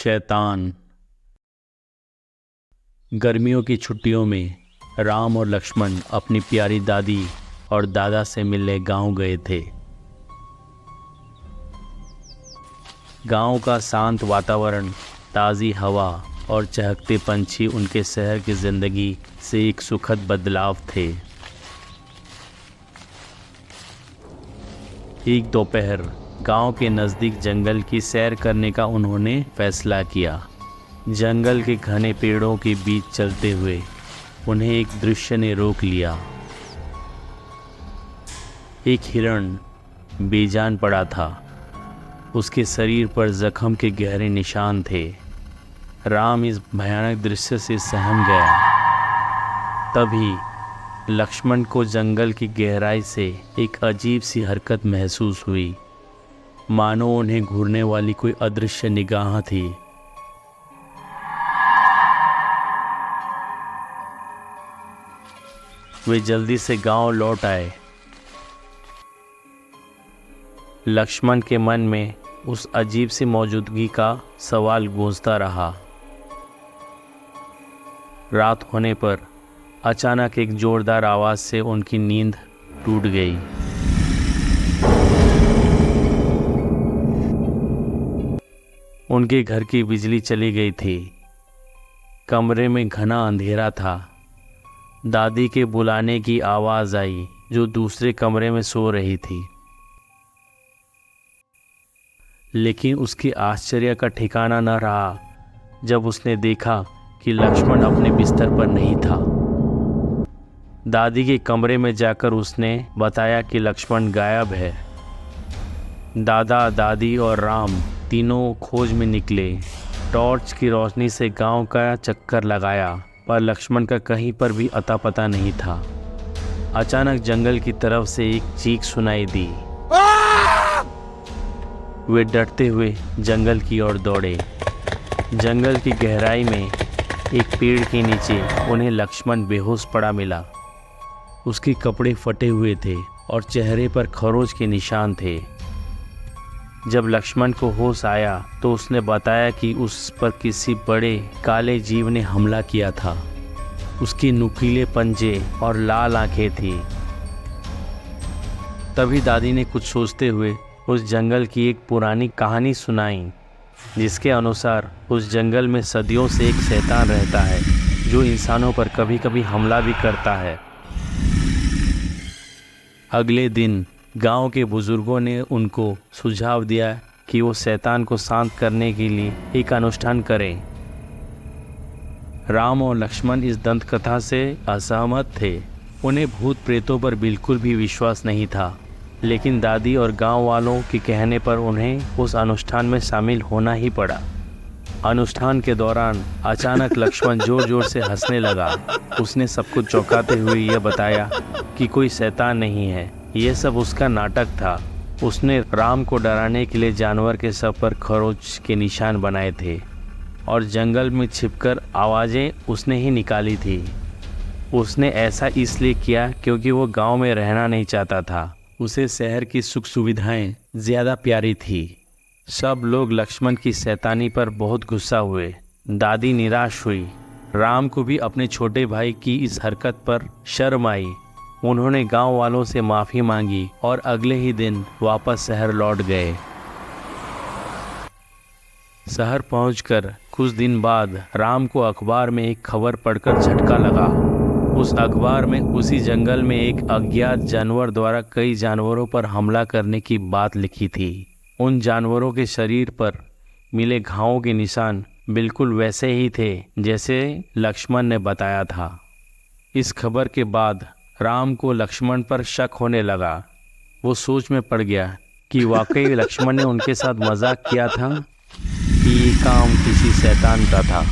शैतान। गर्मियों की छुट्टियों में राम और लक्ष्मण अपनी प्यारी दादी और दादा से मिलने गांव गए थे। गांव का शांत वातावरण, ताज़ी हवा और चहकते पंछी उनके शहर की ज़िंदगी से एक सुखद बदलाव थे। एक दोपहर गांव के नज़दीक जंगल की सैर करने का उन्होंने फैसला किया। जंगल के घने पेड़ों के बीच चलते हुए उन्हें एक दृश्य ने रोक लिया। एक हिरण बेजान पड़ा था। उसके शरीर पर जख्म के गहरे निशान थे। राम इस भयानक दृश्य से सहम गया। तभी लक्ष्मण को जंगल की गहराई से एक अजीब सी हरकत महसूस हुई, मानो उन्हें घूरने वाली कोई अदृश्य निगाह थी। वे जल्दी से गांव लौट आए। लक्ष्मण के मन में उस अजीब सी मौजूदगी का सवाल गूंजता रहा। रात होने पर अचानक एक जोरदार आवाज़ से उनकी नींद टूट गई। उनके घर की बिजली चली गई थी। कमरे में घना अंधेरा था। दादी के बुलाने की आवाज़ आई, जो दूसरे कमरे में सो रही थी। लेकिन उसके आश्चर्य का ठिकाना न रहा जब उसने देखा कि लक्ष्मण अपने बिस्तर पर नहीं था। दादी के कमरे में जाकर उसने बताया कि लक्ष्मण गायब है। दादा, दादी और राम तीनों खोज में निकले। टॉर्च की रोशनी से गांव का चक्कर लगाया, पर लक्ष्मण का कहीं पर भी अता पता नहीं था। अचानक जंगल की तरफ से एक चीख सुनाई दी। वे डरते हुए जंगल की ओर दौड़े। जंगल की गहराई में एक पेड़ के नीचे उन्हें लक्ष्मण बेहोश पड़ा मिला। उसके कपड़े फटे हुए थे और चेहरे पर खरोच के निशान थे। जब लक्ष्मण को होश आया तो उसने बताया कि उस पर किसी बड़े काले जीव ने हमला किया था। उसकी नुकीले पंजे और लाल आंखें थी। तभी दादी ने कुछ सोचते हुए उस जंगल की एक पुरानी कहानी सुनाई, जिसके अनुसार उस जंगल में सदियों से एक शैतान रहता है, जो इंसानों पर कभी कभी हमला भी करता है। अगले दिन गांव के बुजुर्गों ने उनको सुझाव दिया कि वो शैतान को शांत करने के लिए एक अनुष्ठान करें। राम और लक्ष्मण इस दंत कथा से असहमत थे। उन्हें भूत प्रेतों पर बिल्कुल भी विश्वास नहीं था, लेकिन दादी और गांव वालों के कहने पर उन्हें उस अनुष्ठान में शामिल होना ही पड़ा। अनुष्ठान के दौरान अचानक लक्ष्मण जोर जोर से हंसने लगा। उसने सबको चौंकाते हुए यह बताया कि कोई शैतान नहीं है, यह सब उसका नाटक था। उसने राम को डराने के लिए जानवर के सर पर खरोच के निशान बनाए थे और जंगल में छिपकर आवाज़ें उसने ही निकाली थी। उसने ऐसा इसलिए किया क्योंकि वो गांव में रहना नहीं चाहता था। उसे शहर की सुख सुविधाएं ज़्यादा प्यारी थी। सब लोग लक्ष्मण की शैतानी पर बहुत गुस्सा हुए। दादी निराश हुई। राम को भी अपने छोटे भाई की इस हरकत पर शर्म आई। उन्होंने गांव वालों से माफ़ी मांगी और अगले ही दिन वापस शहर लौट गए। शहर पहुंचकर कुछ दिन बाद राम को अखबार में एक खबर पढ़कर झटका लगा। उस अखबार में उसी जंगल में एक अज्ञात जानवर द्वारा कई जानवरों पर हमला करने की बात लिखी थी। उन जानवरों के शरीर पर मिले घावों के निशान बिल्कुल वैसे ही थे जैसे लक्ष्मण ने बताया था। इस खबर के बाद राम को लक्ष्मण पर शक होने लगा। वो सोच में पड़ गया कि वाकई लक्ष्मण ने उनके साथ मजाक किया था कि ये काम किसी शैतान का था।